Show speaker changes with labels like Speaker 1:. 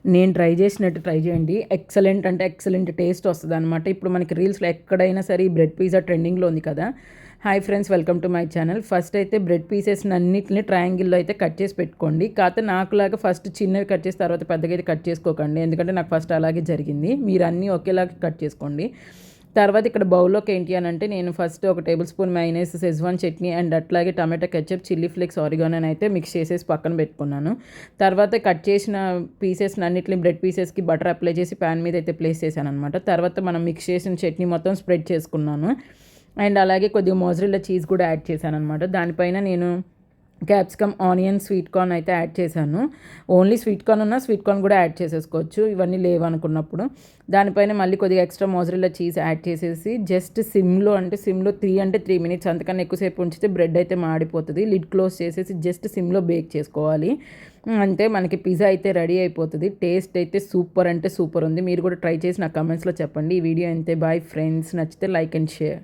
Speaker 1: నేను ట్రై చేసినట్టు ట్రై చేయండి. ఎక్సలెంట్ అంటే ఎక్సలెంట్ టేస్ట్ వస్తదనమాట. ఇప్పుడు మనకి రీల్స్‌లో ఎక్కడైనా సరే ఈ బ్రెడ్ పిజ్జా ట్రెండింగ్‌లో ఉంది కదా! Hi friends, welcome to my channel. First అయితే బ్రెడ్ పీసెస్‌ని అన్నిటిని ట్రయాంగిల్‌లో అయితే కట్ చేసి పెట్టుకోండి. కాకపోతే నాకులాగా ఫస్ట్ చిన్నవి కట్ చేసి తర్వాత పెద్దగా అయితే కట్ చేసుకోకండి. ఎందుకంటే నాకు ఫస్ట్ అలాగే జరిగింది. మీరు అన్నీ ఒకేలాగా కట్ చేసుకోండి. తర్వాత ఇక్కడ బౌల్లోకి ఏంటి అని అంటే నేను ఫస్ట్ ఒక tablespoon mayonnaise, Schezwan chutney and అట్లాగే tomato ketchup, chilli flakes, oregano అయితే మిక్స్ చేసేసి పక్కన పెట్టుకున్నాను. తర్వాత కట్ చేసిన పీసెస్ని అన్నిటిని బ్రెడ్ పీసెస్కి బటర్ అప్లై చేసి ప్యాన్ మీద అయితే ప్లేస్ చేశాను అనమాట. తర్వాత మనం మిక్స్ చేసిన చట్నీ మొత్తం స్ప్రెడ్ చేసుకున్నాను. అండ్ అలాగే కొద్దిగా మోజరెల్లా చీజ్ కూడా యాడ్ చేశాను అనమాట. దానిపైన నేను క్యాప్సికమ్, ఆనియన్, స్వీట్ కార్న్ అయితే యాడ్ చేశాను. ఓన్లీ స్వీట్ కార్న్ ఉన్నా స్వీట్ కార్న్ కూడా యాడ్ చేసేసుకోవచ్చు, ఇవన్నీ లేవనుకున్నప్పుడు. దానిపైన మళ్ళీ కొద్దిగా ఎక్స్ట్రా మోజరెల్లా చీజ్ యాడ్ చేసేసి జస్ట్ సిమ్లో 3 అంటే 3 మినిట్స్, అంతకన్నా ఎక్కువసేపు ఉంచితే బ్రెడ్ అయితే మాడిపోతుంది. లిడ్ క్లోజ్ చేసేసి జస్ట్ సిమ్లో బేక్ చేసుకోవాలి. అంటే మనకి పిజ్జా అయితే రెడీ అయిపోతుంది. టేస్ట్ అయితే సూపర్ అంటే సూపర్ ఉంది. మీరు కూడా ట్రై చేసి నాకు కమెంట్స్లో చెప్పండి. ఈ వీడియో అంతే. బాయ్ ఫ్రెండ్స్, నచ్చితే లైక్ అండ్ షేర్.